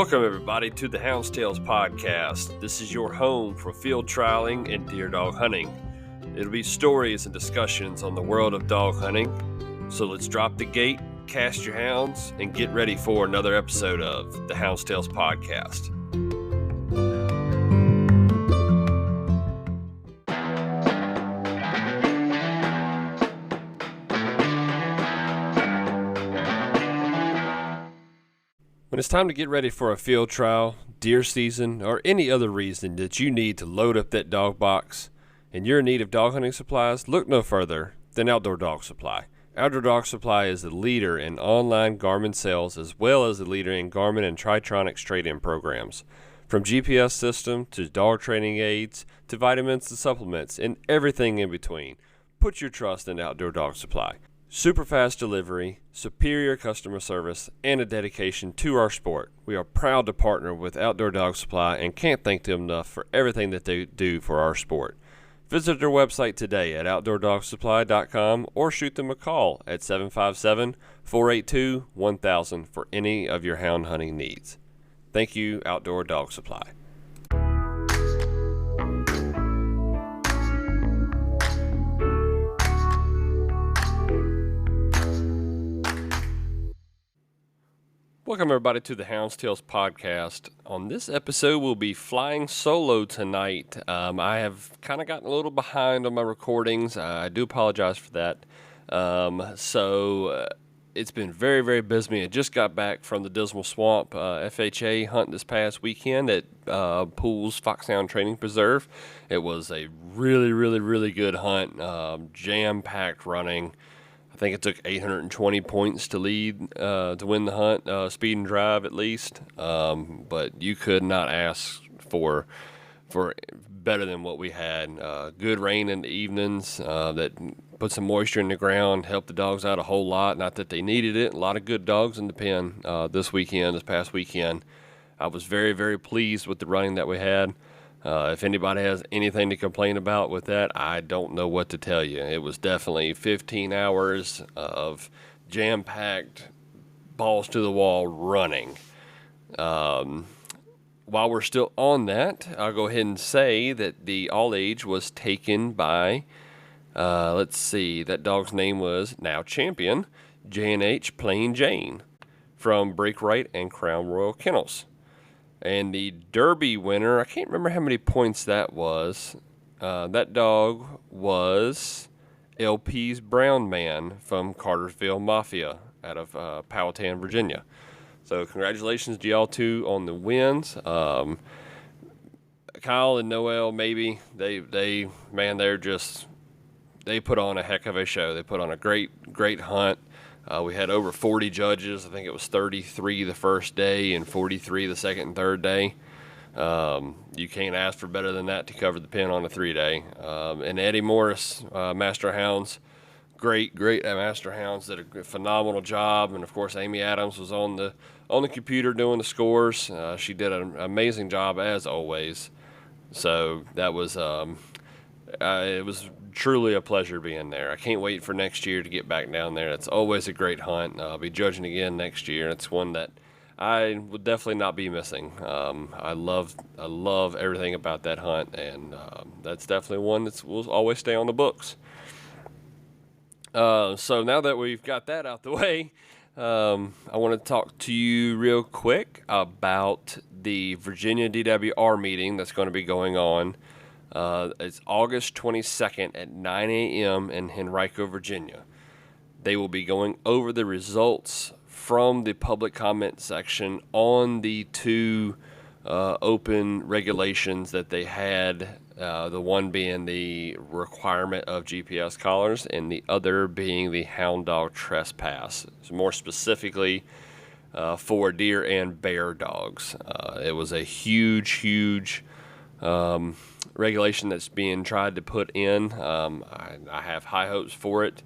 Welcome, everybody, to the Hounds podcast. This is your home for field trialing and deer dog hunting. It'll be stories and discussions on the world of dog hunting. So let's drop the gate, cast your hounds, and get ready for another episode of the Hounds podcast. When it's time to get ready for a field trial, deer season, or any other reason that you need to load up that dog box and you're in need of dog hunting supplies, look no further than Outdoor Dog Supply. Outdoor Dog Supply is the leader in online Garmin sales as well as the leader in Garmin and Tritronics trade-in programs. From GPS system to dog training aids to vitamins to supplements and everything in between, put your trust in Outdoor Dog Supply. Super fast delivery, superior customer service, and a dedication to our sport. We are proud to partner with Outdoor Dog Supply and can't thank them enough for everything that they do for our sport. Visit their website today at outdoordogsupply.com or shoot them a call at 757-482-1000 for any of your hound hunting needs. Thank you, Outdoor Dog Supply. Welcome, everybody, to the Hounds podcast. On this episode, we'll be flying solo tonight. I have kind of gotten a little behind on my recordings. I do apologize for that. It's been very, very busy. I just got back from the Dismal Swamp FHA hunt this past weekend at Pools Foxhound Training Preserve. It was a really, really, really good hunt, jam-packed running. I think it took 820 points to lead, to win the hunt, speed and drive at least. But you could not ask for better than what we had. Good rain in the evenings that put some moisture in the ground, helped the dogs out a whole lot. Not that they needed it. A lot of good dogs in the pen this past weekend. I was very, very pleased with the running that we had. If anybody has anything to complain about with that, I don't know what to tell you. It was definitely 15 hours of jam-packed, balls to the wall running. While we're still on that, I'll go ahead and say that the all-age was taken by, that dog's name was now champion, J&H Plain Jane from Break Right and Crown Royal Kennels. And the Derby winner, I can't remember how many points that was. That dog was LP's Brown Man from Cartersville Mafia out of Powhatan, Virginia. So congratulations to y'all two on the wins. Kyle and Noel, maybe they put on a heck of a show. They put on a great hunt. We had over 40 judges. I think it was 33 the first day and 43 the second and third day. You can't ask for better than that to cover the pen on a 3-day. And Eddie Morris, Master Hounds, great Master Hounds, did a phenomenal job. And of course, Amy Adams was on the computer doing the scores. She did an amazing job as always. So that was it was truly a pleasure being there. I can't wait for next year to get back down there. It's always a great hunt. I'll be judging again next year. It's one that I would definitely not be missing. I love everything about that hunt, and that's definitely one that will always stay on the books. So now that we've got that out the way, I want to talk to you real quick about the Virginia DWR meeting that's going to be going on. It's August 22nd at 9 a.m. in Henrico, Virginia. They will be going over the results from the public comment section on the two open regulations that they had, the one being the requirement of GPS collars and the other being the hound dog trespass. So more specifically for deer and bear dogs. It was a huge regulation that's being tried to put in. I have high hopes for it.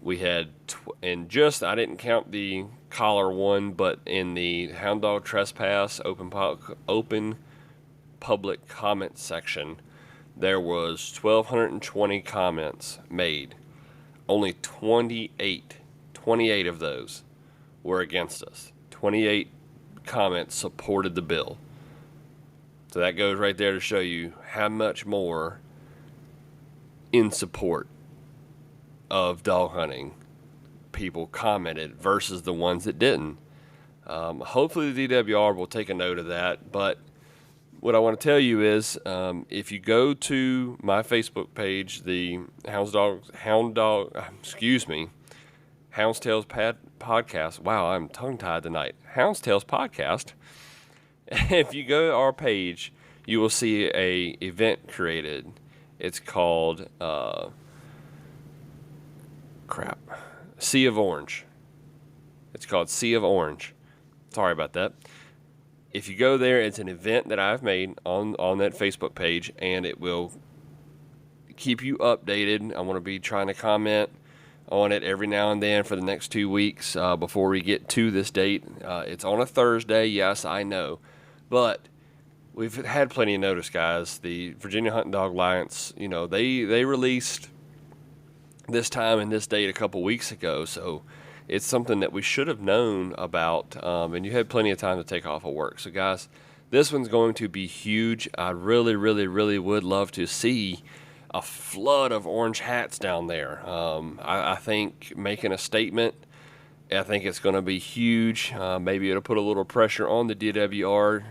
We had, I didn't count the collar one, but in the hound dog trespass open public comment section, there was 1,220 comments made. Only 28 of those were against us. 28 comments supported the bill. So that goes right there to show you how much more in support of dog hunting people commented versus the ones that didn't. Hopefully the DWR will take a note of that. But what I want to tell you is, if you go to my Facebook page, the Hounds Tales podcast. Wow, I'm tongue tied tonight. Hounds Tales podcast. If you go to our page, you will see a event created. It's called Sea of Orange. It's called Sea of Orange. Sorry about that. If you go there, it's an event that I've made on that Facebook page, and it will keep you updated. I want to be trying to comment on it every now and then for the next 2 weeks before we get to this date. It's on a Thursday, yes, I know. But we've had plenty of notice, guys. The Virginia Hunting Dog Alliance, they released this time and this date a couple weeks ago, so it's something that we should have known about, and you had plenty of time to take off of work. So, guys, this one's going to be huge. I really, really, really would love to see a flood of orange hats down there. I think making a statement, I think it's going to be huge. Maybe it'll put a little pressure on the DWR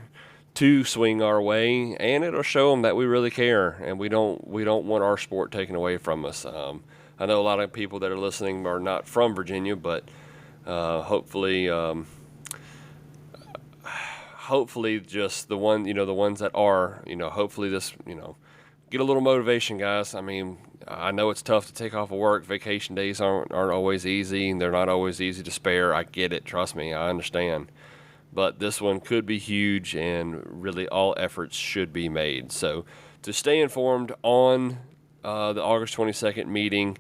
to swing our way, and it'll show them that we really care and we don't want our sport taken away from us. I know a lot of people that are listening are not from Virginia, but hopefully just the ones that are, hopefully this, get a little motivation, guys. I mean, I know it's tough to take off of work. Vacation days aren't always easy, and they're not always easy to spare. I get it. Trust me, I understand. But this one could be huge, and really all efforts should be made. So to stay informed on the August 22nd meeting,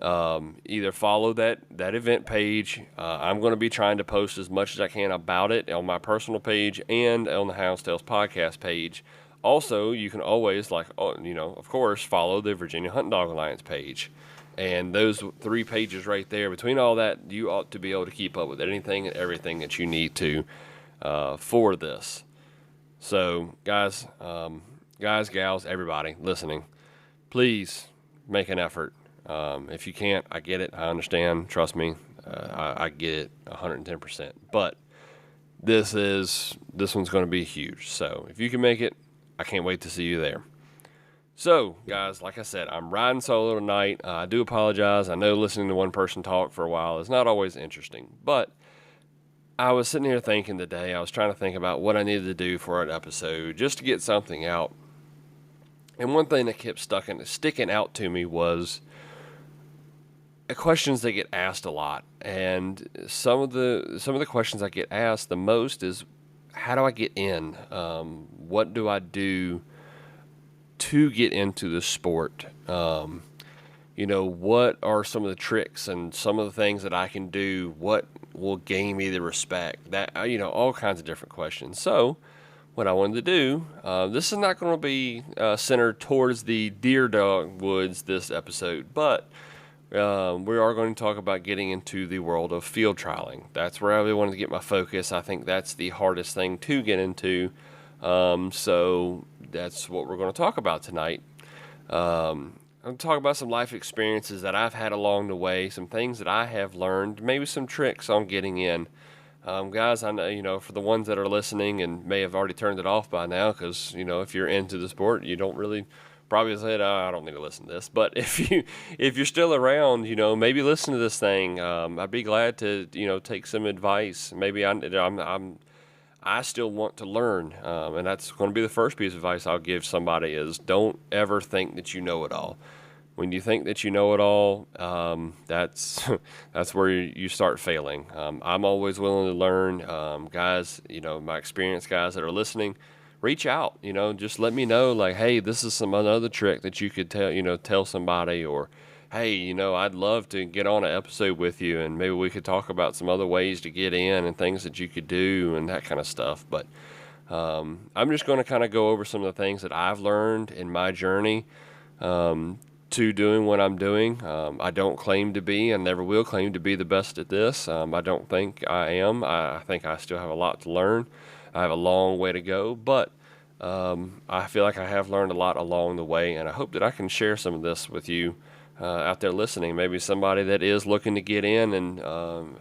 either follow that event page. I'm going to be trying to post as much as I can about it on my personal page and on the Hounds Tales podcast page. Also, you can always, of course, follow the Virginia Hunting Dog Alliance page. And those 3 pages right there, between all that, you ought to be able to keep up with anything and everything that you need to for this. So, guys, gals, everybody listening, please make an effort. If you can't, I get it. I understand. Trust me. I get it 110%. But this one's going to be huge. So if you can make it, I can't wait to see you there. So, guys, like I said, I'm riding solo tonight. I do apologize. I know listening to one person talk for a while is not always interesting. But I was sitting here thinking today, I was trying to think about what I needed to do for an episode just to get something out. And one thing that kept sticking out to me was questions that get asked a lot. And some of the questions I get asked the most is, how do I get in? What do I do to get into the sport? What are some of the tricks and some of the things that I can do? What will gain me the respect? That, all kinds of different questions. So what I wanted to do, this is not going to be centered towards the deer dog woods this episode, but we are going to talk about getting into the world of field trialing. That's where I really wanted to get my focus. I think that's the hardest thing to get into. So that's what we're going to talk about tonight. I'm going to talk about some life experiences that I've had along the way, some things that I have learned, maybe some tricks on getting in. Guys, I know, for the ones that are listening and may have already turned it off by now, because, if you're into the sport, you don't really probably said, I don't need to listen to this. But if you're still around, maybe listen to this thing. I'd be glad to, take some advice. Maybe I still want to learn, and that's going to be the first piece of advice I'll give somebody is, don't ever think that you know it all. When you think that you know it all, that's where you start failing. I'm always willing to learn. Guys, my experienced guys that are listening, reach out. Just let me know, like, hey, this is another trick that you could tell somebody, or hey, I'd love to get on an episode with you, and maybe we could talk about some other ways to get in and things that you could do and that kind of stuff. But I'm just going to kind of go over some of the things that I've learned in my journey. to doing what I'm doing. I don't claim to be and never will claim to be the best at this. I don't think I am. I think I still have a lot to learn. I have a long way to go, but I feel like I have learned a lot along the way, and I hope that I can share some of this with you out there listening. Maybe somebody that is looking to get in and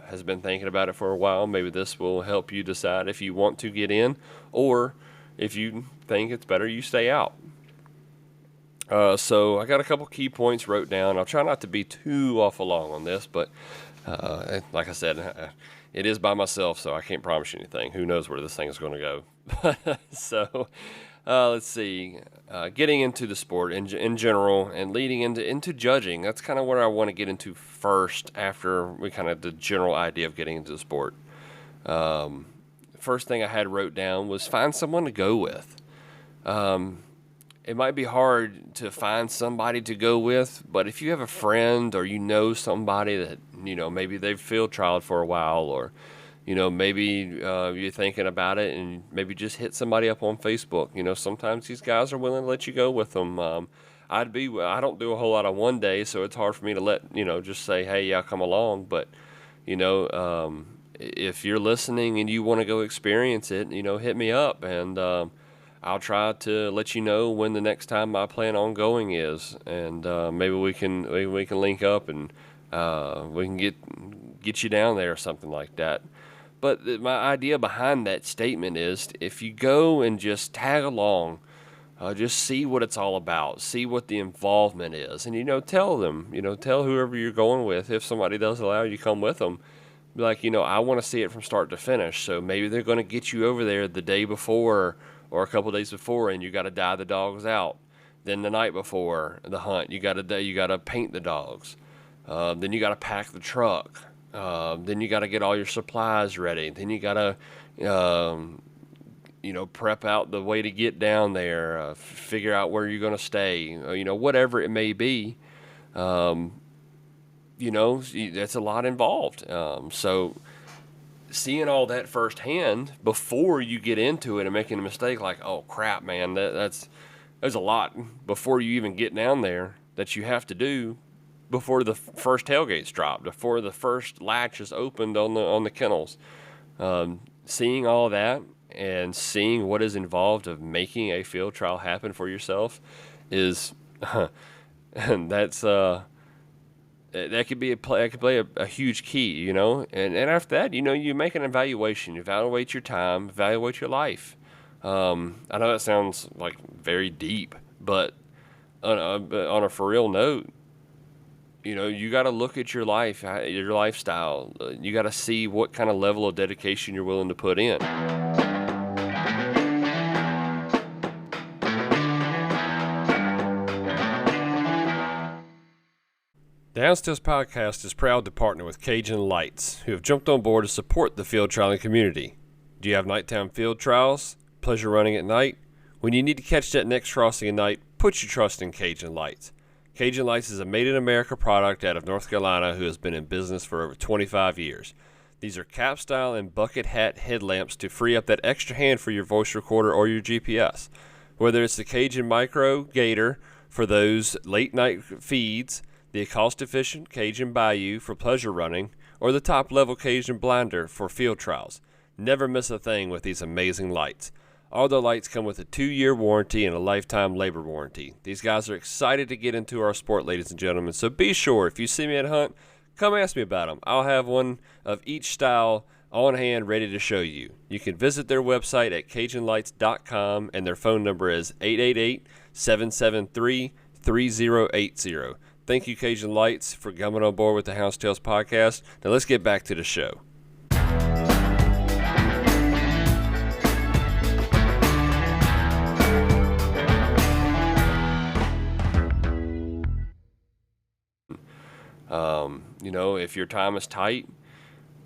has been thinking about it for a while. Maybe this will help you decide if you want to get in, or if you think it's better you stay out. So I got a couple key points wrote down. I'll try not to be too awful long on this, but like I said, it is by myself, so I can't promise you anything. Who knows where this thing is going to go? So let's see. Getting into the sport in general and leading into judging. That's kind of where I want to get into first after we kind of the general idea of getting into the sport. First thing I had wrote down was find someone to go with. It might be hard to find somebody to go with, but if you have a friend or you know somebody that, maybe they've field trialed for a while, or, maybe you're thinking about it and maybe just hit somebody up on Facebook. Sometimes these guys are willing to let you go with them. I don't do a whole lot on one day, so it's hard for me to just say, hey, yeah, come along. But, if you're listening and you want to go experience it, hit me up, and I'll try to let you know when the next time I plan on going is, and maybe we can link up and we can get you down there or something like that. But my idea behind that statement is, if you go and just tag along, just see what it's all about, see what the involvement is, and tell them, tell whoever you're going with, if somebody does allow you to come with them. Be like, I want to see it from start to finish. So maybe they're going to get you over there the day before or a couple days before, and you got to dye the dogs out. Then the night before the hunt, you got to paint the dogs. Then you got to pack the truck. Then you got to get all your supplies ready. Then you got to, prep out the way to get down there. Figure out where you're going to stay. Whatever it may be. That's a lot involved. So seeing all that firsthand before you get into it and making a mistake, like, oh crap, man, there's a lot before you even get down there that you have to do before the first tailgate's dropped, before the first latch is opened on the kennels. Seeing all that and seeing what is involved of making a field trial happen for yourself is, and that's that could play a huge key, and after that, you make an evaluation, evaluate your time, evaluate your life. I know that sounds like very deep, but on a for real note, you got to look at your life, your lifestyle. You got to see what kind of level of dedication you're willing to put in. The Hounds podcast is proud to partner with Cajun Lights, who have jumped on board to support the field trialing community. Do you have nighttime field trials? Pleasure running at night? When you need to catch that next crossing at night, put your trust in Cajun Lights. Cajun Lights is a made-in-America product out of North Carolina who has been in business for over 25 years. These are cap-style and bucket hat headlamps to free up that extra hand for your voice recorder or your GPS. Whether it's the Cajun Micro Gator for those late-night feeds, the cost-efficient Cajun Bayou for pleasure running, or the top-level Cajun Blinder for field trials, never miss a thing with these amazing lights. All the lights come with a 2-year warranty and a lifetime labor warranty. These guys are excited to get into our sport, ladies and gentlemen, so be sure, if you see me at hunt, come ask me about them. I'll have one of each style on hand ready to show you. You can visit their website at CajunLights.com, and their phone number is 888-773-3080. Thank you, Cajun Lights, for coming on board with the Hounds Tales podcast. Now let's get back to the show. If your time is tight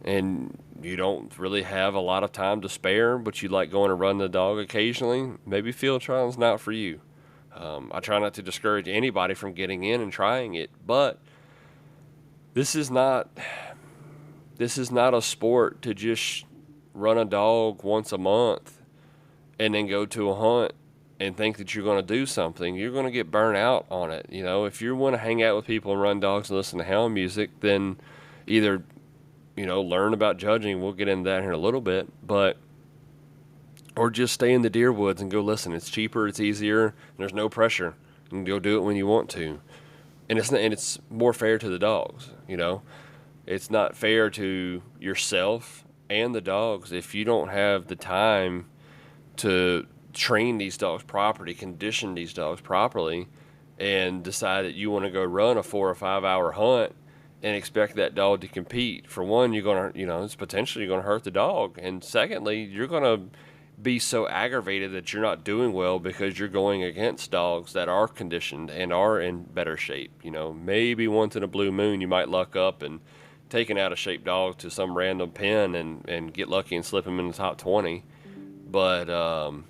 and you don't really have a lot of time to spare, but you like going to run the dog occasionally, maybe field trial is not for you. I try not to discourage anybody from getting in and trying it, but this is not a sport to just run a dog once a month and then go to a hunt and think that you're going to do something, you're going to get burnt out on it. If you want to hang out with people and run dogs and listen to hound music, then either, learn about judging. We'll get into that here in a little bit, but or just stay in the deer woods and go listen. It's cheaper, it's easier, and there's no pressure. You can go do it when you want to, and it's more fair to the dogs. It's not fair to yourself and the dogs if you don't have the time to train these dogs properly, condition these dogs properly, and decide that you want to go run a 4 or 5 hour hunt and expect that dog to compete. For one, you're going to, it's potentially going to hurt the dog. And secondly, you're going to be so aggravated that you're not doing well because you're going against dogs that are conditioned and are in better shape. Maybe once in a blue moon you might luck up and take an out of shape dog to some random pen and get lucky and slip him in the top 20. But, other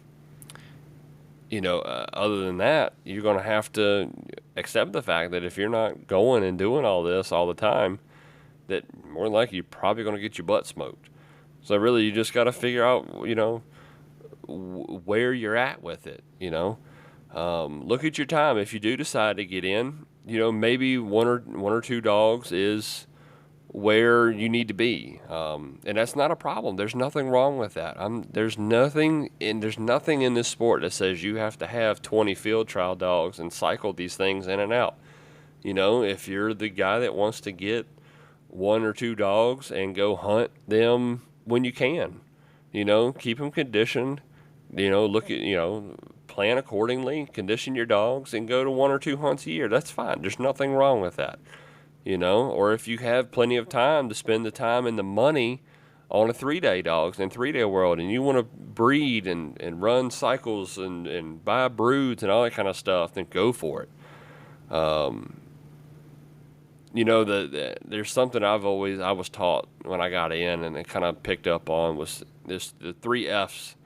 than that, you're going to have to accept the fact that if you're not going and doing all this all the time, that more than likely you're probably going to get your butt smoked. So really, you just got to figure out, where you're at with it. Look at your time. If you do decide to get in, maybe one or two dogs is where you need to be, and that's not a problem. There's nothing wrong with that. There's nothing in this sport that says you have to have 20 field trial dogs and cycle these things in and out. If you're the guy that wants to get one or two dogs and go hunt them when you can, keep them conditioned, look at, plan accordingly, condition your dogs, and go to one or two hunts a year. That's fine. There's nothing wrong with that. Or if you have plenty of time to spend the time and the money on a 3-day dogs and 3-day world, and you want to breed and run cycles and buy broods and all that kind of stuff, then go for it. There's something I was taught when I got in, and it kind of picked up on, was the 3 F's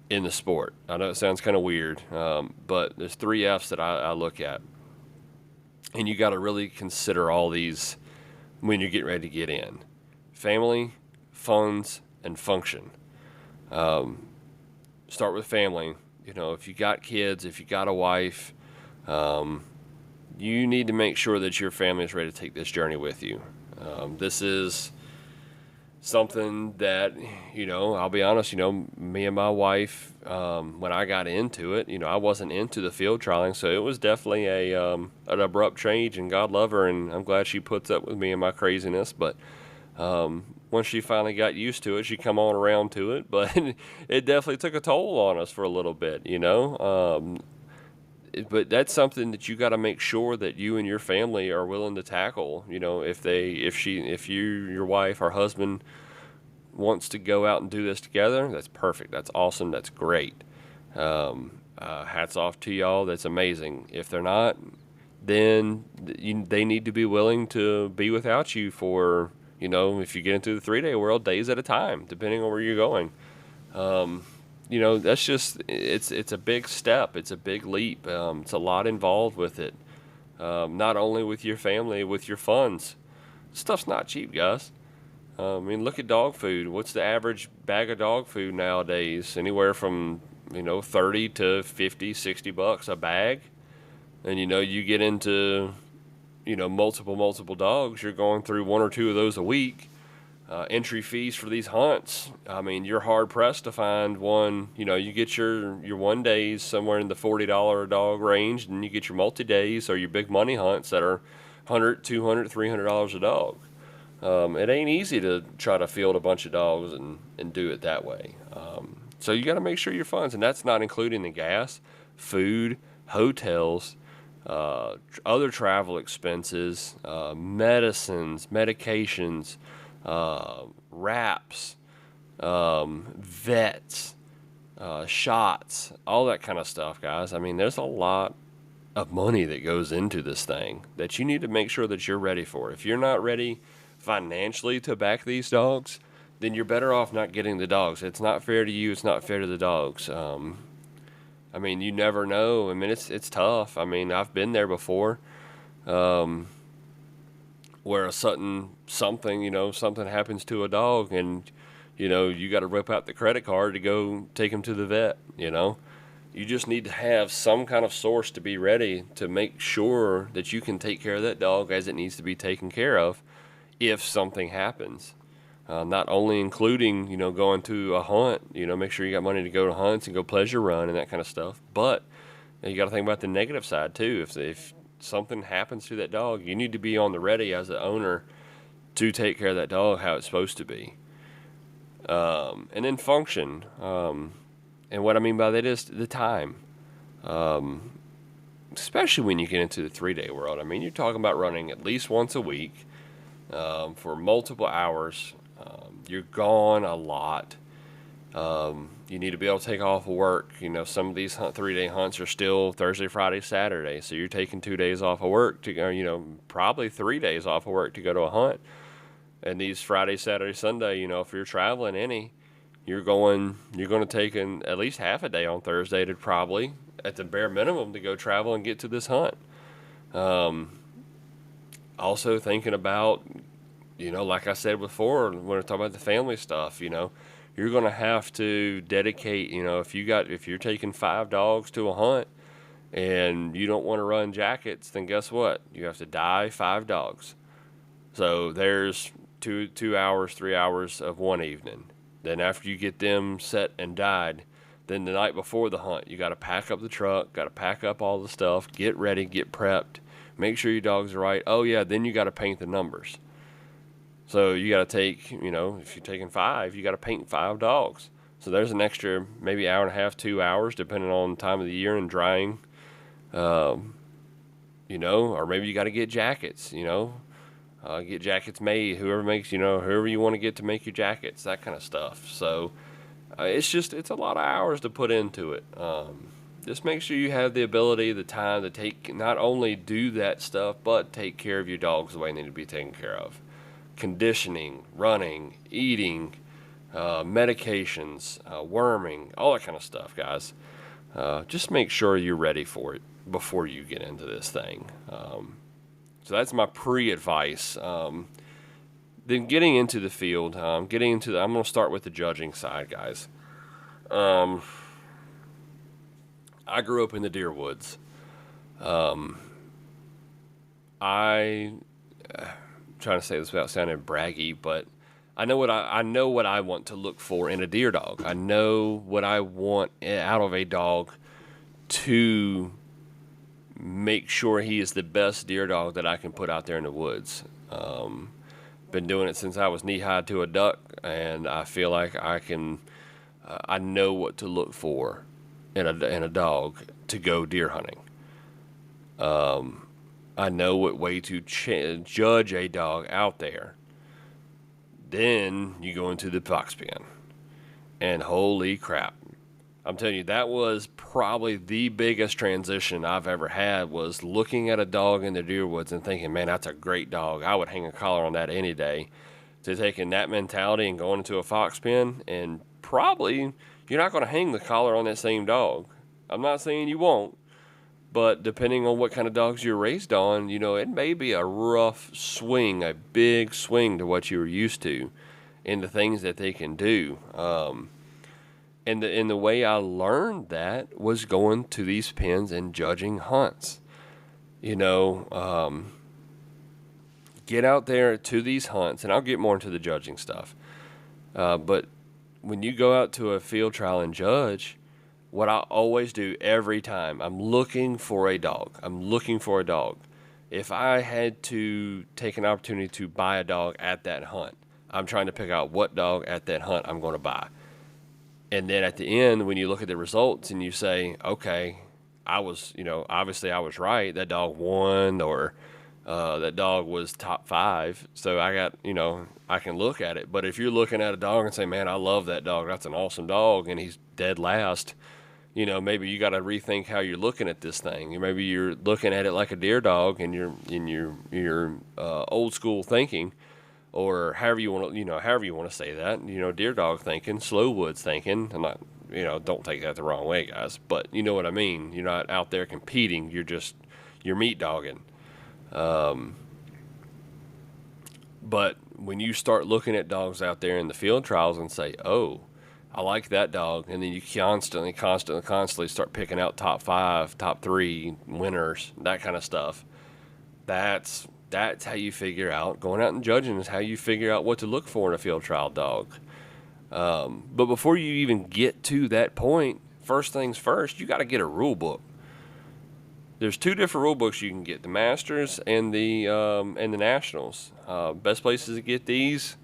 in the sport. I know it sounds kind of weird, but there's 3 F's that I look at. And you got to really consider all these when you're getting ready to get in: family, funds, and function. Start with family. If you got kids, if you got a wife, you need to make sure that your family is ready to take this journey with you. This is something that, I'll be honest, me and my wife, when I got into it, I wasn't into the field trialing, so it was definitely an abrupt change, and God love her, and I'm glad she puts up with me and my craziness. But once she finally got used to it, she come on around to it, but it definitely took a toll on us for a little bit, but that's something that you got to make sure that you and your family are willing to tackle. If your wife or husband wants to go out and do this together, that's perfect. That's awesome. That's great. Hats off to y'all. That's amazing. If they're not, then they need to be willing to be without you for, if you get into the 3-day world, days at a time, depending on where you're going. That's just, it's a big step. It's a big leap. It's a lot involved with it. Not only with your family, with your funds. Stuff's not cheap, guys. Look at dog food. What's the average bag of dog food nowadays? Anywhere from, 30 to 50, 60 bucks a bag. And, you get into, multiple dogs. You're going through 1 or 2 of those a week. Entry fees for these hunts. You're hard pressed to find one. You get your 1 days somewhere in the $40 a dog range, and you get your multi days or your big money hunts that are $100, $200, $300 a dog. It ain't easy to try to field a bunch of dogs and do it that way. So you got to make sure your funds, and that's not including the gas, food, hotels, other travel expenses, medicines, medications, wraps, vets, shots, all that kind of stuff, guys. There's a lot of money that goes into this thing that you need to make sure that you're ready for. If you're not ready financially to back these dogs, then you're better off not getting the dogs. It's not fair to you. It's not fair to the dogs. You never know. It's tough. I've been there before. Where something happens to a dog, and you got to rip out the credit card to go take him to the vet. You just need to have some kind of source to be ready to make sure that you can take care of that dog as it needs to be taken care of if something happens. Not only including, going to a hunt, make sure you got money to go to hunts and go pleasure run and that kind of stuff. But you got to think about the negative side too. If something happens to that dog, you need to be on the ready as the owner to take care of that dog how it's supposed to be. And then function. And what I mean by that is the time. Especially when you get into the 3-day world. I mean, you're talking about running at least once a week for multiple hours. You're gone a lot. You need to be able to take off of work. Some of these 3-day hunts are still Thursday, Friday, Saturday. So you're taking 2 days off of work to go, probably 3 days off of work to go to a hunt. And these Friday, Saturday, Sunday, if you're traveling you're going to take at least half a day on Thursday to probably, at the bare minimum, to go travel and get to this hunt. Also thinking about, like I said before, when we're talking about the family stuff, you're going to have to dedicate, if you're taking 5 dogs to a hunt and you don't want to run jackets, then guess what? You have to dye 5 dogs. So there's 2 hours, 3 hours of one evening. Then after you get them set and dyed, then the night before the hunt, you got to pack up the truck, got to pack up all the stuff, get ready, get prepped, make sure your dogs are right. Oh yeah, then you got to paint the numbers. So you got to take, if you're taking 5, you got to paint 5 dogs. So there's an extra maybe hour and a half, 2 hours, depending on the time of the year and drying. Or maybe you got to get jackets, get jackets made, whoever you want to get to make your jackets, that kind of stuff. So it's a lot of hours to put into it. Just make sure you have the ability, the time to not only do that stuff, but take care of your dogs the way they need to be taken care of. Conditioning, running, eating, medications, worming, all that kind of stuff, guys. Just make sure you're ready for it before you get into this thing. So that's my pre-advice. Then getting into the field, I'm going to start with the judging side, guys. I grew up in the deer woods. I'm trying to say this without sounding braggy, but I know what I want to look for in a deer dog. I know what I want out of a dog to make sure he is the best deer dog that I can put out there in the woods. Been doing it since I was knee-high to a duck, and I feel like I know what to look for in a dog to go deer hunting. I know what way to judge a dog out there. Then you go into the fox pen, and holy crap, I'm telling you, that was probably the biggest transition I've ever had, was looking at a dog in the deer woods and thinking, man, that's a great dog. I would hang a collar on that any day. To taking that mentality and going into a fox pen, and probably you're not going to hang the collar on that same dog. I'm not saying you won't, but depending on what kind of dogs you're raised on, it may be a rough swing, a big swing to what you were used to and the things that they can do. And the way I learned that was going to these pens and judging hunts. Get out there to these hunts, and I'll get more into the judging stuff. But when you go out to a field trial and judge, what I always do every time, I'm looking for a dog. If I had to take an opportunity to buy a dog at that hunt, I'm trying to pick out what dog at that hunt I'm going to buy. And then at the end, when you look at the results and you say, okay, obviously I was right. That dog won, or that dog was top 5. So I can look at it. But if you're looking at a dog and say, man, I love that dog, that's an awesome dog, and he's dead last, maybe you got to rethink how you're looking at this thing. Maybe you're looking at it like a deer dog, and you're in your old school thinking, or however you want to say that, deer dog thinking, slow woods thinking. I'm not, don't take that the wrong way, guys, but you know what I mean. You're not out there competing. You're meat dogging. But when you start looking at dogs out there in the field trials and say, oh, I like that dog. And then you constantly start picking out top 5, top 3 winners, that kind of stuff. That's how you figure out, going out and judging is how you figure out what to look for in a field trial dog. But before you even get to that point, first things first, you got to get a rule book. There's 2 different rule books you can get: the Masters and the Nationals. Best places to get these: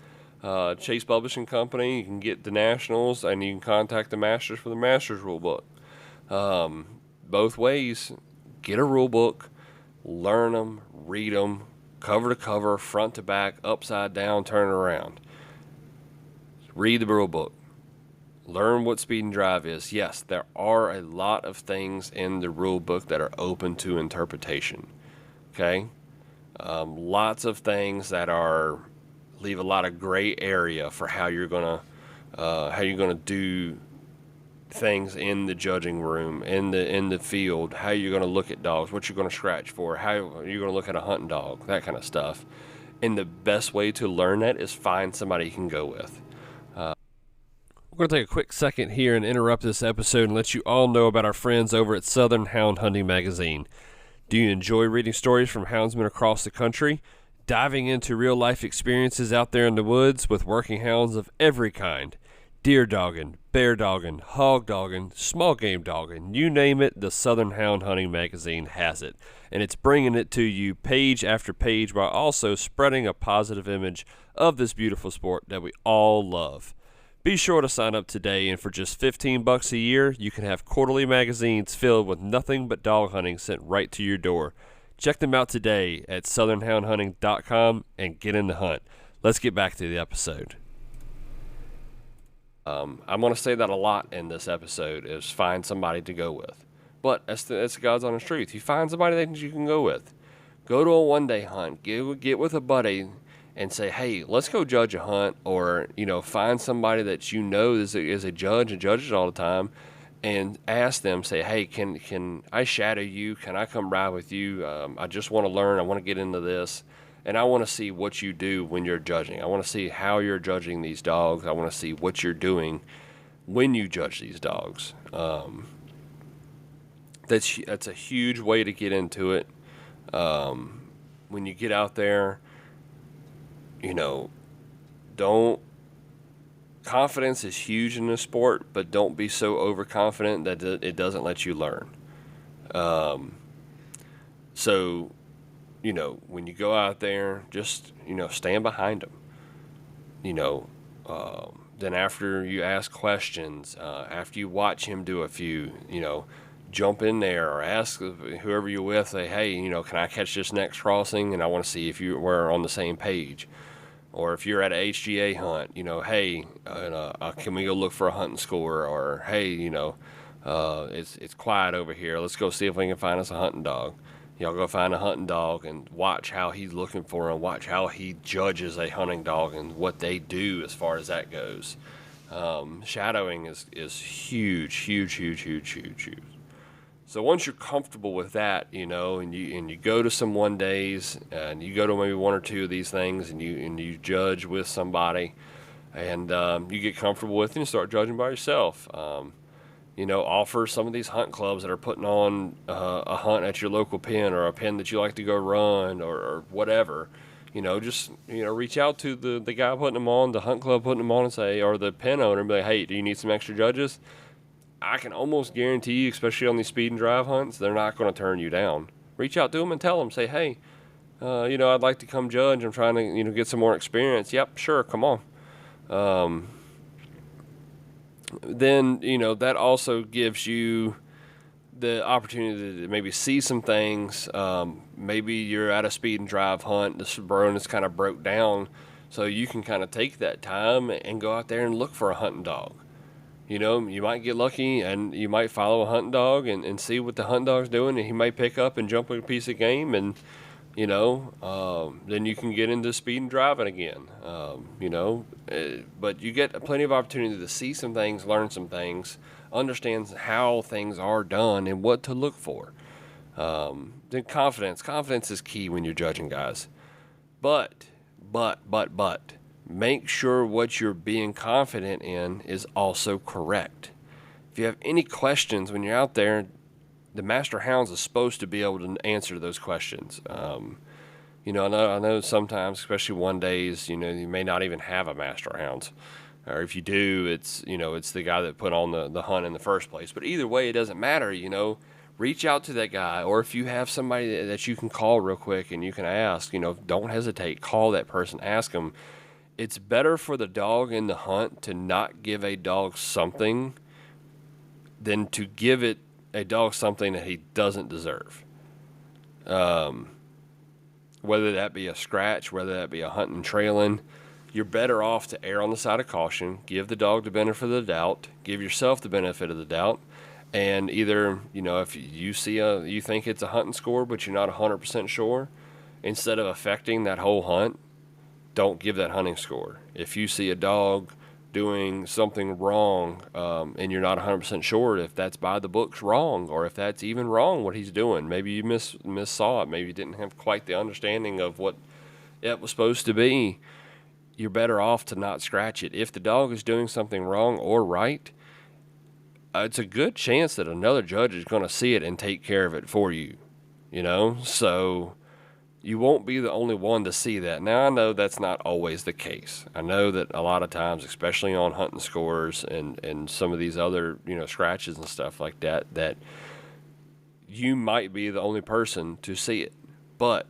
Chase Publishing Company. You can get the Nationals, and you can contact the Masters for the Masters rule book. Both ways, get a rule book, learn them, read them, cover to cover, front to back, upside down, turn around. Read the rule book. Learn what speed and drive is. Yes, there are a lot of things in the rule book that are open to interpretation. Okay? Lots of things that leave a lot of gray area for how you're gonna do things in the judging room, in the field, how you're gonna look at dogs, what you're gonna scratch for, how you're gonna look at a hunting dog, that kind of stuff. And the best way to learn that is find somebody you can go with. We're going to take a quick second here and interrupt this episode and let you all know about our friends over at Southern Hound Hunting Magazine. Do you enjoy reading stories from houndsmen across the country? Diving into real-life experiences out there in the woods with working hounds of every kind? Deer dogging, bear dogging, hog dogging, small game dogging, you name it, the Southern Hound Hunting Magazine has it. And it's bringing it to you page after page while also spreading a positive image of this beautiful sport that we all love. Be sure to sign up today, and for just $15 a year, you can have quarterly magazines filled with nothing but dog hunting sent right to your door. Check them out today at southernhoundhunting.com and get in the hunt. Let's get back to the episode. I'm going to say that a lot in this episode is find somebody to go with. But that's the God's honest truth. You find somebody that you can go with. Go to a one-day hunt. Get with a buddy and say, hey, let's go judge a hunt, or, find somebody that is a judge and judges all the time, and ask them, say, hey, can I shadow you? Can I come ride with you? I just want to learn. I want to get into this, and I want to see what you do when you're judging. I want to see how you're judging these dogs. I want to see what you're doing when you judge these dogs. That's a huge way to get into it. When you get out there, confidence is huge in this sport, but don't be so overconfident that it doesn't let you learn. So, when you go out there, just, stand behind them. Then after you ask questions, after you watch him do a few, jump in there or ask whoever you're with, say, hey, can I catch this next crossing? And I want to see if we're on the same page. Or if you're at a HGA hunt, hey, can we go look for a hunting score? Or, hey, it's quiet over here. Let's go see if we can find us a hunting dog. Y'all go find a hunting dog and watch how he's looking for him. Watch how he judges a hunting dog and what they do as far as that goes. Shadowing is huge, huge, huge, huge, huge, huge. So once you're comfortable with that, and you go to some one days, and you go to maybe 1 or 2 of these things, and you judge with somebody, and you get comfortable with it and start judging by yourself. Offer some of these hunt clubs that are putting on a hunt at your local pen, or a pen that you like to go run, or whatever. Just reach out to the guy putting them on, the hunt club putting them on, and say, or the pen owner, and be like, hey, do you need some extra judges? I can almost guarantee you, especially on these speed and drive hunts, they're not going to turn you down. Reach out to them and tell them, say, hey, I'd like to come judge. I'm trying to, get some more experience. Yep, sure, come on. Then, that also gives you the opportunity to maybe see some things. Maybe you're at a speed and drive hunt, the burn is kind of broke down, so you can kind of take that time and go out there and look for a hunting dog. You might get lucky and you might follow a hunting dog and see what the hunting dog's doing, and he might pick up and jump a piece of game, and, then you can get into speed and driving again. But you get plenty of opportunity to see some things, learn some things, understand how things are done and what to look for. Then confidence is key when you're judging, guys. But make sure what you're being confident in is also correct. If you have any questions when you're out there, the Master Hounds is supposed to be able to answer those questions. I know sometimes, especially one days, you may not even have a Master Hounds. Or if you do, it's the guy that put on the hunt in the first place. But either way, it doesn't matter, reach out to that guy. Or if you have somebody that you can call real quick and you can ask, don't hesitate. Call that person, ask them. It's better for the dog in the hunt to not give a dog something than to give a dog something that he doesn't deserve. Whether that be a scratch, whether that be a hunting and trailing, you're better off to err on the side of caution, give the dog the benefit of the doubt, give yourself the benefit of the doubt, and either, if you think it's a hunting score, but you're not 100% sure, instead of affecting that whole hunt, don't give that hunting score. If you see a dog doing something wrong, and you're not 100% sure if that's by the books wrong, or if that's even wrong what he's doing, maybe you missaw it, maybe you didn't have quite the understanding of what it was supposed to be, you're better off to not scratch it. If the dog is doing something wrong or right, it's a good chance that another judge is going to see it and take care of it for you, so you won't be the only one to see that. Now, I know that's not always the case. I know that a lot of times, especially on hunting scores and some of these other, scratches and stuff like that, that you might be the only person to see it. But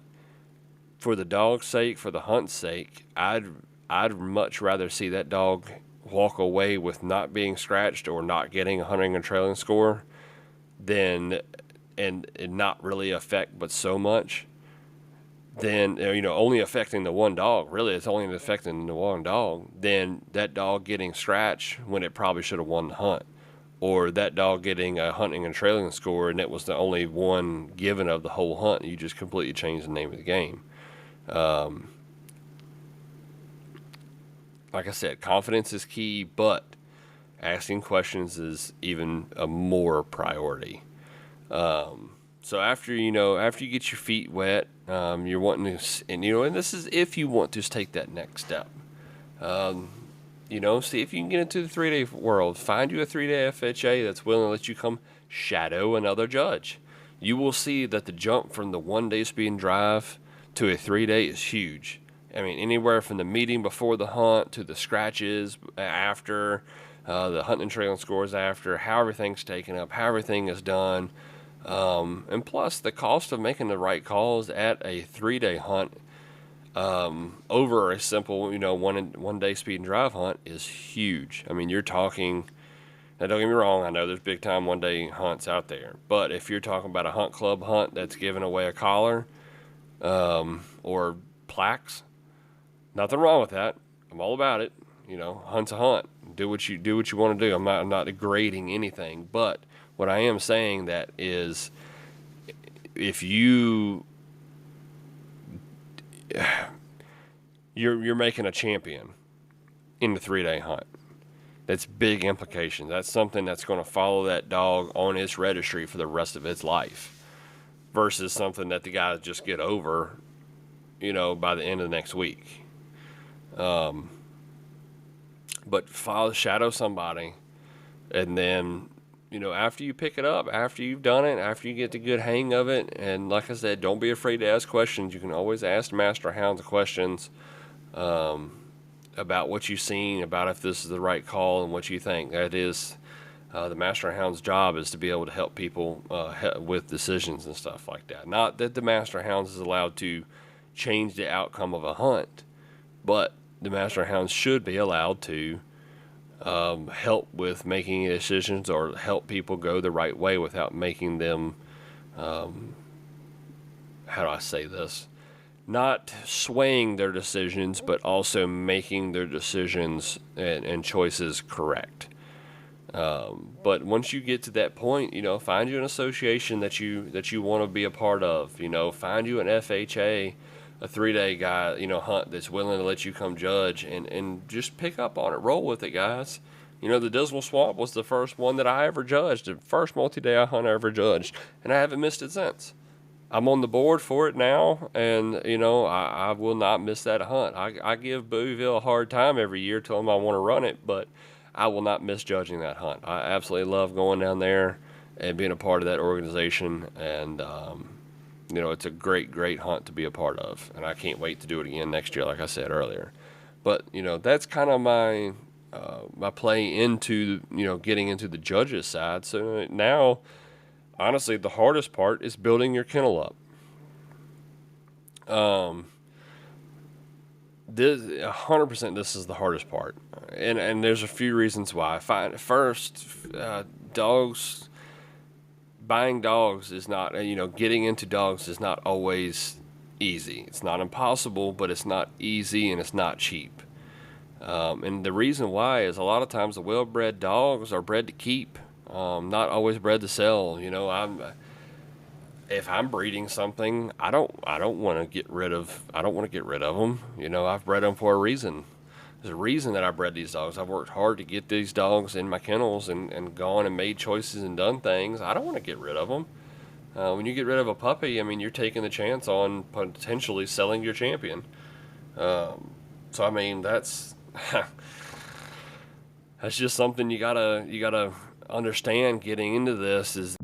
for the dog's sake, for the hunt's sake, I'd much rather see that dog walk away with not being scratched or not getting a hunting and trailing score than and not really affect but so much. Then, only affecting the one dog. Really, it's only affecting the one dog. Then that dog getting scratched when it probably should have won the hunt. Or that dog getting a hunting and trailing score and it was the only one given of the whole hunt. You just completely changed the name of the game. Like I said, confidence is key, but asking questions is even a more priority. So after you get your feet wet, you're wanting to, and this is if you want to take that next step. See if you can get into the 3-day world. Find you a 3-day FHA that's willing to let you come shadow another judge. You will see that the jump from the 1-day speed and drive to a 3-day is huge. I mean, anywhere from the meeting before the hunt to the scratches after, the hunting and trailing scores after, how everything's taken up, how everything is done. And plus, the cost of making the right calls at a 3-day hunt over a simple, 1-day speed and drive hunt is huge. I mean, you're talking. Now, don't get me wrong. I know there's big time 1-day hunts out there, but if you're talking about a hunt club hunt that's giving away a collar, or plaques, nothing wrong with that. I'm all about it. Hunt's a hunt. Do what you want to do. I'm not degrading anything, but what I am saying that is, if you're making a champion in the 3-day hunt, that's big implications. That's something that's going to follow that dog on its registry for the rest of its life, versus something that the guys just get over, by the end of the next week. But shadow somebody, and then, after you pick it up, after you've done it, after you get the good hang of it, and like I said, don't be afraid to ask questions. You can always ask Master Hounds questions about what you've seen, about if this is the right call, and what you think. That is the Master Hound's job, is to be able to help people with decisions and stuff like that. Not that the Master Hounds is allowed to change the outcome of a hunt, but the Master Hounds should be allowed to help with making decisions, or help people go the right way without making them, how do I say this? Not swaying their decisions, but also making their decisions and choices correct. But once you get to that point, find you an association that you want to be a part of. Find you an FHA, a 3-day guy, hunt that's willing to let you come judge, and just pick up on it. Roll with it, guys. The Dismal Swamp was the first one that I ever judged, the first multi-day hunt I ever judged, and I haven't missed it since. I'm on the board for it now, and I will not miss that hunt. I give Bowieville a hard time every year, tell them I want to run it, but I will not miss judging that hunt. I absolutely love going down there and being a part of that organization, and it's a great hunt to be a part of, and I can't wait to do it again next year, like I said earlier. But that's kind of my play into getting into the judges side. So now, honestly, the hardest part is building your kennel up. This 100%. This is the hardest part, and there's a few reasons why. First, dogs. Buying dogs is not, getting into dogs is not always easy. It's not impossible, but it's not easy and it's not cheap. And the reason why is a lot of times the well-bred dogs are bred to keep, not always bred to sell. If I'm breeding something, I don't want to get rid of. I don't want to get rid of them. I've bred them for a reason. There's a reason that I bred these dogs. I've worked hard to get these dogs in my kennels and gone and made choices and done things. I don't want to get rid of them. When you get rid of a puppy, you're taking the chance on potentially selling your champion. So that's that's just something you gotta understand getting into this is.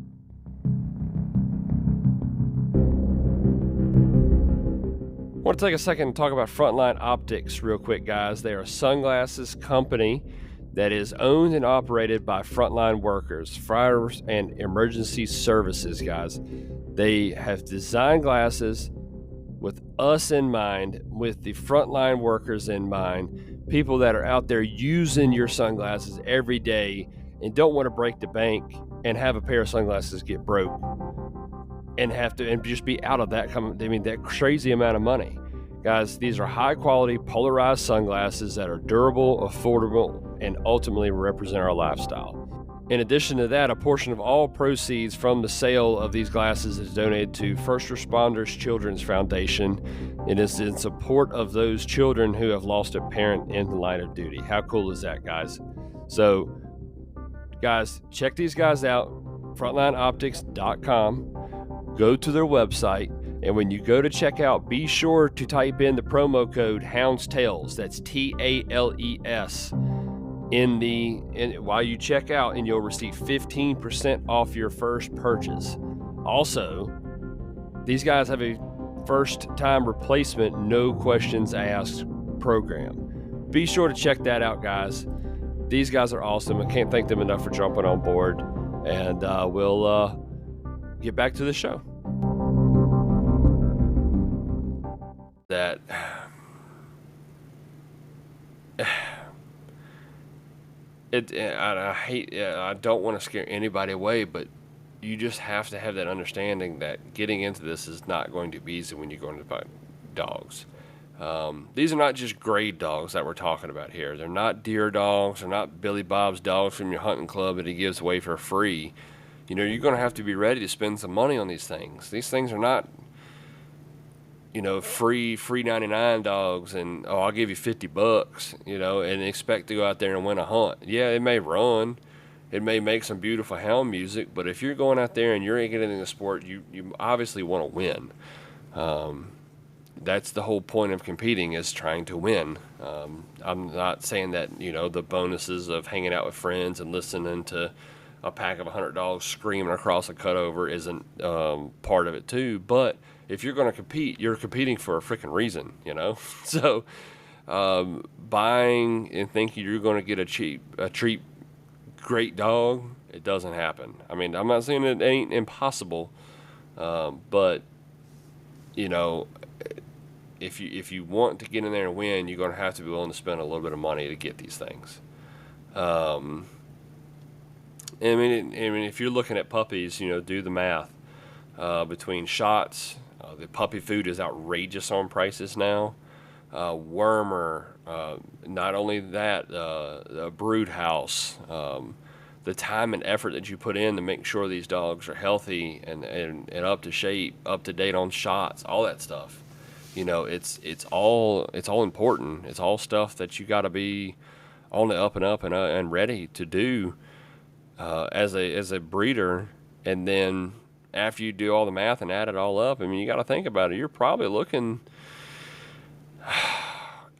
I want to take a second and talk about Frontline Optics real quick, guys. They are a sunglasses company that is owned and operated by frontline workers, fires, and emergency services, guys. They have designed glasses with us in mind, with the frontline workers in mind, people that are out there using your sunglasses every day and don't want to break the bank and have a pair of sunglasses get broke and have to and just be out of that that crazy amount of money. Guys, these are high quality polarized sunglasses that are durable, affordable, and ultimately represent our lifestyle. In addition to that, a portion of all proceeds from the sale of these glasses is donated to First Responders Children's Foundation. It is in support of those children who have lost a parent in the line of duty. How cool is that, guys? So, guys, check these guys out, frontlineoptics.com. Go to their website, and when you go to checkout, be sure to type in the promo code HoundsTales. That's TALES while you check out, and you'll receive 15% off your first purchase. Also, these guys have a first-time replacement, no questions asked program. Be sure to check that out, guys. These guys are awesome. I can't thank them enough for jumping on board, and we'll get back to the show. That I hate. I don't want to scare anybody away, but you just have to have that understanding that getting into this is not going to be easy when you're going to buy dogs. These are not just grade dogs that we're talking about here. They're not deer dogs. They're not Billy Bob's dogs from your hunting club that he gives away for free. You're going to have to be ready to spend some money on these things. These things are not, free 99 dogs and, I'll give you $50, and expect to go out there and win a hunt. Yeah, it may run. It may make some beautiful hound music, but if you're going out there and you're getting in the sport, you obviously want to win. That's the whole point of competing, is trying to win. I'm not saying that, the bonuses of hanging out with friends and listening to a pack of 100 dogs screaming across a cutover isn't part of it too. But if you're going to compete, you're competing for a freaking reason, So buying and thinking you're going to get a cheap, great dog, it doesn't happen. I'm not saying it ain't impossible, but if you want to get in there and win, you're going to have to be willing to spend a little bit of money to get these things. If you're looking at puppies, do the math. Between shots, the puppy food is outrageous on prices now. Wormer, not only that, the brood house, the time and effort that you put in to make sure these dogs are healthy and up to shape, up to date on shots, all that stuff. It's all important. It's all stuff that you got to be on the up and ready to do as a breeder, and then after you do all the math and add it all up, I mean, you got to think about it. You're probably looking,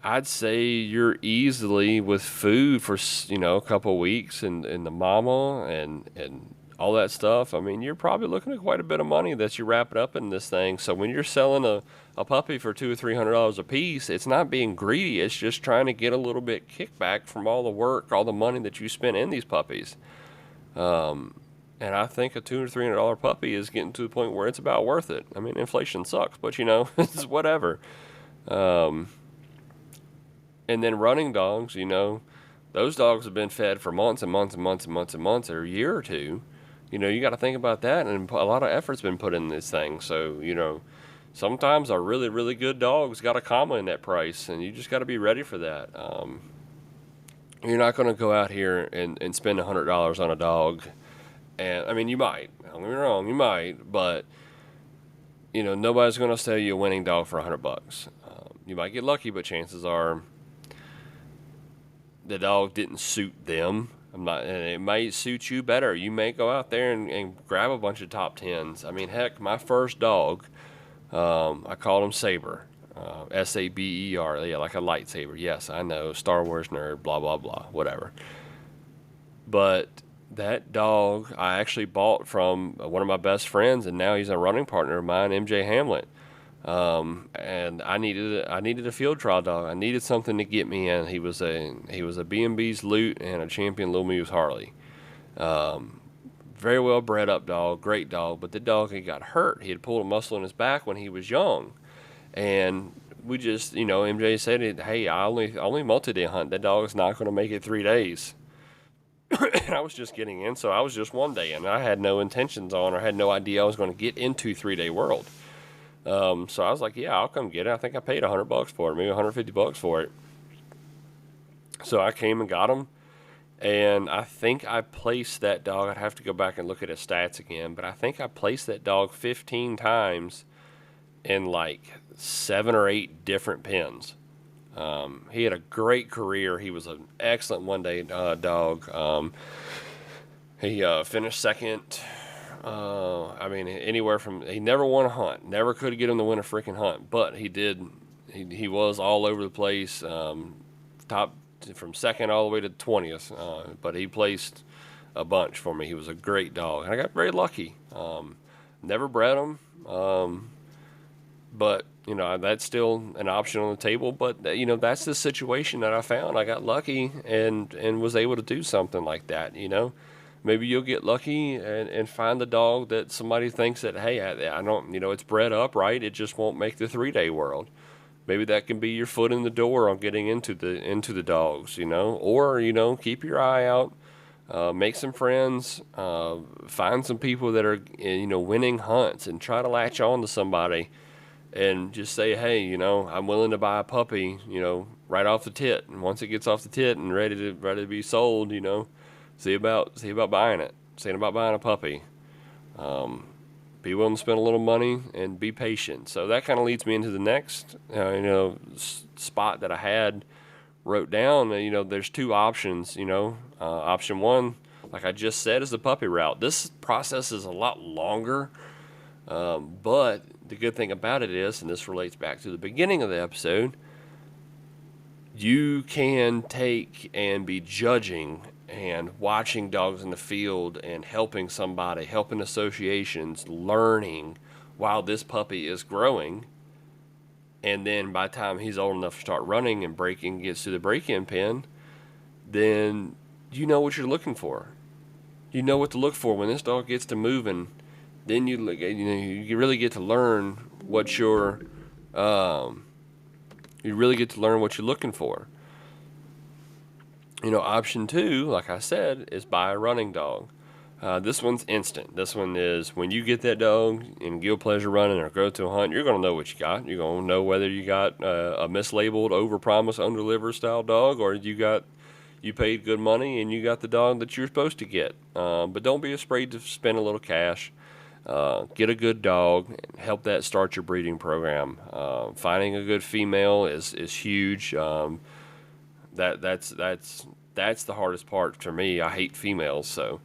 I'd say you're easily with food for, a couple of weeks and the mama and all that stuff. I mean, you're probably looking at quite a bit of money that you're wrapping up in this thing. So when you're selling a puppy for $200 or $300 a piece, it's not being greedy. It's just trying to get a little bit kickback from all the work, all the money that you spent in these puppies. And I think a $200 or $300 puppy is getting to the point where it's about worth it. I mean, inflation sucks, but it's whatever. And then running dogs, those dogs have been fed for months and months and months and months and months, or a year or two. You got to think about that, and a lot of effort's been put in this thing. So, sometimes a really, really good dog's got a comma in that price, and you just got to be ready for that. You're not going to go out here and spend $100 on a dog. And, I mean, you might. Don't get me wrong, you might, but, nobody's going to sell you a winning dog for $100. You might get lucky, but chances are the dog didn't suit them. And it might suit you better. You may go out there and grab a bunch of top tens. I mean, heck, my first dog, I called him Saber, Saber, yeah, like a lightsaber. Yes, I know, Star Wars nerd, blah blah blah, whatever. But that dog I actually bought from one of my best friends, and now he's a running partner of mine, MJ Hamlet. And I needed a field trial dog. I needed something to get me in. He was a B&B's Loot and a Champion Little Muse Harley. Very well bred up dog, great dog, but the dog had got hurt. He had pulled a muscle in his back when he was young. And we just, MJ said, hey, I only multi-day hunt. That dog's not going to make it 3 days. And I was just getting in, so I was just 1 day in. I had no intentions on, or had no idea I was going to get into 3-day world. So I was like, yeah, I'll come get it. I think I paid $100 for it, maybe $150 for it. So I came and got him, and I think I placed that dog. I'd have to go back and look at his stats again, but I think I placed that dog 15 times in like 7 or 8 different pens. He had a great career. He was an excellent one-day dog. He finished second. I mean, anywhere from, he never won a hunt, never could get him to win a freaking hunt, but he did. He was all over the place, top from second all the way to 20th. But he placed a bunch for me. He was a great dog, and I got very lucky. Never bred him, but that's still an option on the table. But that's the situation that I found. I got lucky and was able to do something like that. Maybe you'll get lucky and find the dog that somebody thinks that, hey, I don't, it's bred up right. It just won't make the 3-day world. Maybe that can be your foot in the door on getting into the dogs, or, keep your eye out, make some friends, find some people that are, winning hunts, and try to latch on to somebody and just say, hey, I'm willing to buy a puppy, right off the tit. And once it gets off the tit and ready to be sold, See about buying it. Seeing about buying a puppy. Be willing to spend a little money and be patient. So that kind of leads me into the next, spot that I had wrote down. There's 2 options. Option 1, like I just said, is the puppy route. This process is a lot longer, but the good thing about it is, and this relates back to the beginning of the episode, you can take and be judging and watching dogs in the field and helping somebody, helping associations, learning while this puppy is growing. And then by the time he's old enough to start running and breaking, gets to the break-in pen, then you know what you're looking for. You know what to look for when this dog gets to moving. Then you really get to learn what you're looking for. Option 2, like I said, is buy a running dog. This one's instant. This one is when you get that dog and give pleasure running or go to a hunt, you're going to know what you got. You're going to know whether you got a mislabeled, overpromise, underdeliver style dog, or you paid good money and you got the dog that you're supposed to get. But don't be afraid to spend a little cash. Get a good dog and help that start your breeding program. Finding a good female is huge. That's the hardest part for me. I hate females, so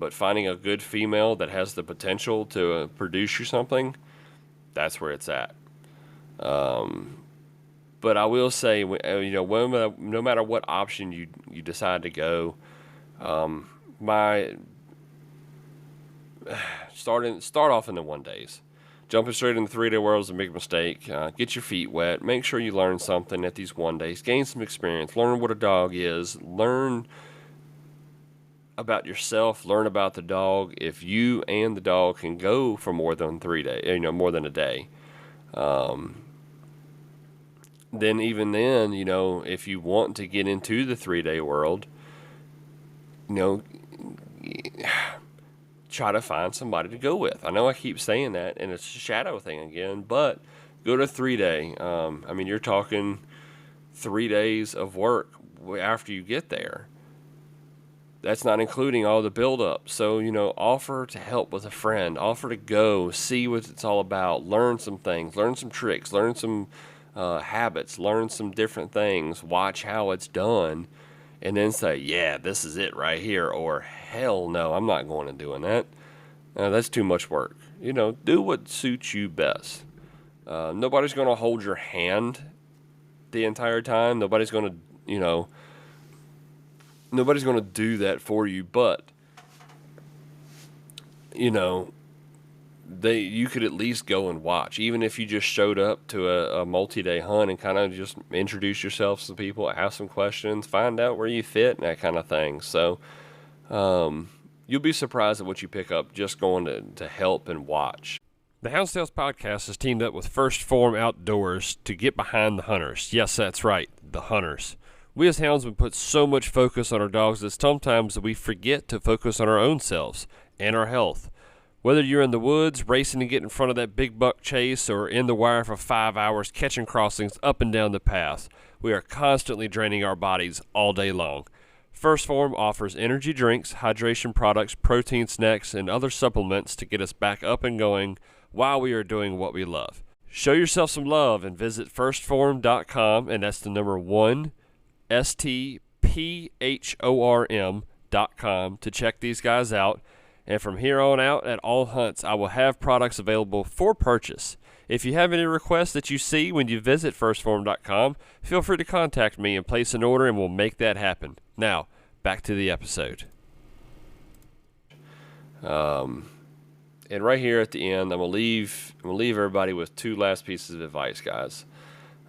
but finding a good female that has the potential to produce you something, that's where it's at. But I will say, no matter what option you decide to go, my start off in the 1 days. Jumping straight in the 3-day world is a big mistake. Get your feet wet. Make sure you learn something at these 1 days. Gain some experience. Learn what a dog is. Learn about yourself. Learn about the dog. If you and the dog can go for more than 3 days, more than a day, then even then, if you want to get into the 3-day world, try to find somebody to go with. I know I keep saying that, and it's a shadow thing again, but go to 3-day. You're talking 3 days of work after you get there. That's not including all the build-up. So, offer to help with a friend. Offer to go, see what it's all about, learn some things, learn some tricks, learn some habits, learn some different things, watch how it's done, and then say, yeah, this is it right here, or hell no, I'm not going and doing that. That's too much work. Do what suits you best. Nobody's going to hold your hand the entire time. Nobody's going to do that for you, but, you could at least go and watch. Even if you just showed up to a multi-day hunt and kind of just introduce yourself to people, ask some questions, find out where you fit, and that kind of thing. So you'll be surprised at what you pick up just going to help and watch. The Hounds Tales podcast has teamed up with First Form Outdoors to get behind the hunters. Yes, that's right, the hunters. We as houndsmen put so much focus on our dogs that sometimes we forget to focus on our own selves and our health. Whether you're in the woods racing to get in front of that big buck chase or in the wire for 5 hours catching crossings up and down the path, we are constantly draining our bodies all day long. First Form offers energy drinks, hydration products, protein snacks, and other supplements to get us back up and going while we are doing what we love. Show yourself some love and visit firstform.com, and that's the number 1, STPHORM.com to check these guys out. And from here on out, at all hunts, I will have products available for purchase. If you have any requests that you see when you visit firstform.com, feel free to contact me and place an order, and we'll make that happen. Now, back to the episode. And right here at the end, I'm gonna leave everybody with 2 last pieces of advice, guys.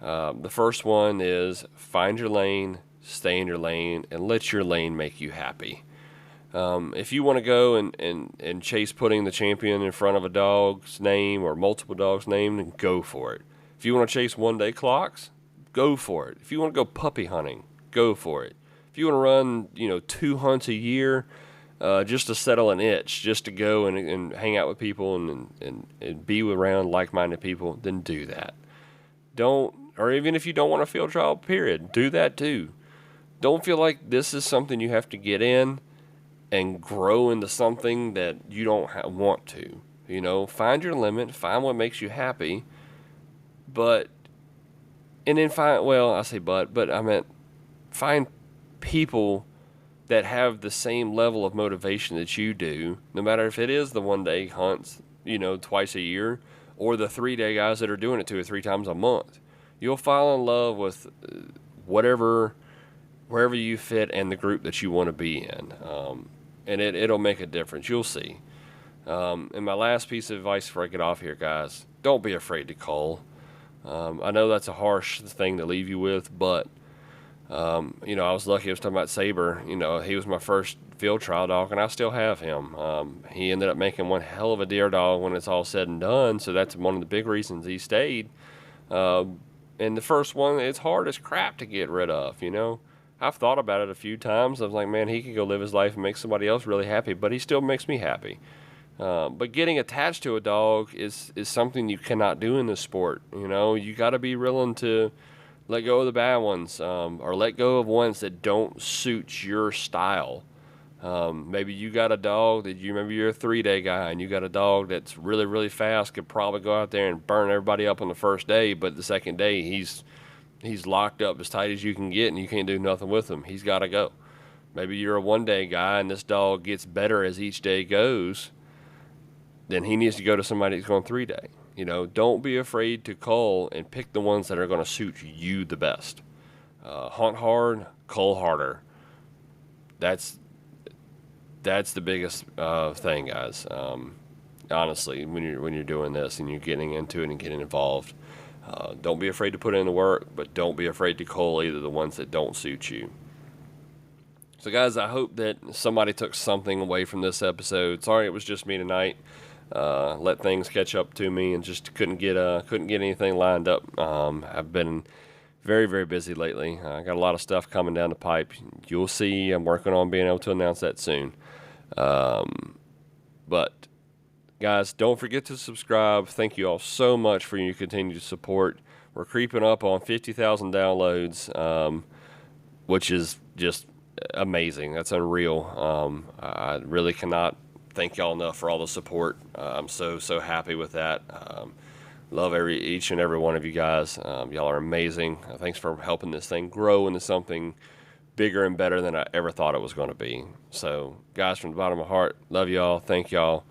The first one is find your lane, stay in your lane, and let your lane make you happy. If you want to go and chase putting the champion in front of a dog's name or multiple dogs' name, then go for it. If you want to chase 1-day clocks, go for it. If you want to go puppy hunting, go for it. If you want to run, 2 hunts a year, just to settle an itch, just to go and hang out with people and be around like-minded people, then do that. Or even if you don't want a field trial, period, do that too. Don't feel like this is something you have to get in and grow into something that you don't want to. Find your limit, find what makes you happy, but I meant find people that have the same level of motivation that you do, no matter if it is the 1-day hunts, twice a year, or the 3-day guys that are doing it 2 or 3 times a month. You'll fall in love with wherever you fit and the group that you want to be in. And it'll make a difference. You'll see. And my last piece of advice before I get off here, guys, don't be afraid to cull. I know that's a harsh thing to leave you with, but, I was lucky. I was talking about Saber. He was my first field trial dog, and I still have him. He ended up making one hell of a deer dog when it's all said and done, so that's one of the big reasons he stayed. And the first one, it's hard as crap to get rid of, I've thought about it a few times. I was like, man, he could go live his life and make somebody else really happy, but he still makes me happy. But getting attached to a dog is something you cannot do in this sport. You got to be willing to let go of the bad ones, or let go of ones that don't suit your style. Maybe you got a dog that maybe you're a 3-day guy, and you got a dog that's really, really fast, could probably go out there and burn everybody up on the first day, but the second day he's locked up as tight as you can get, and you can't do nothing with him. He's got to go. Maybe you're a one-day guy and this dog gets better as each day goes. Then he needs to go to somebody that's going 3-day. Don't be afraid to cull and pick the ones that are going to suit you the best. Hunt hard, cull harder. That's the biggest thing, guys. Honestly, when you're doing this and you're getting into it and getting involved, don't be afraid to put in the work, but don't be afraid to cull either the ones that don't suit you. So, guys, I hope that somebody took something away from this episode. Sorry, it was just me tonight. Let things catch up to me and just couldn't get anything lined up. I've been very, very busy lately. I got a lot of stuff coming down the pipe. You'll see. I'm working on being able to announce that soon. But guys, don't forget to subscribe. Thank you all so much for your continued support. We're creeping up on 50,000 downloads, which is just amazing. That's unreal. I really cannot thank y'all enough for all the support. I'm so happy with that. Love each and every one of you guys. Y'all are amazing. Thanks for helping this thing grow into something bigger and better than I ever thought it was going to be. So, guys, from the bottom of my heart, love y'all. Thank y'all.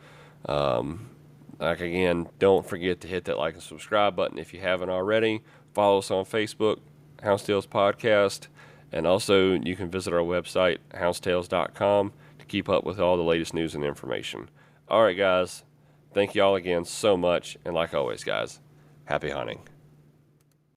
Again, don't forget to hit that like and subscribe button if you haven't already. Follow us on Facebook, Hounds Tales Podcast, and also you can visit our website, houndstales.com, to keep up with all the latest news and information. All right, guys, thank y'all again so much, and like always, guys, happy hunting.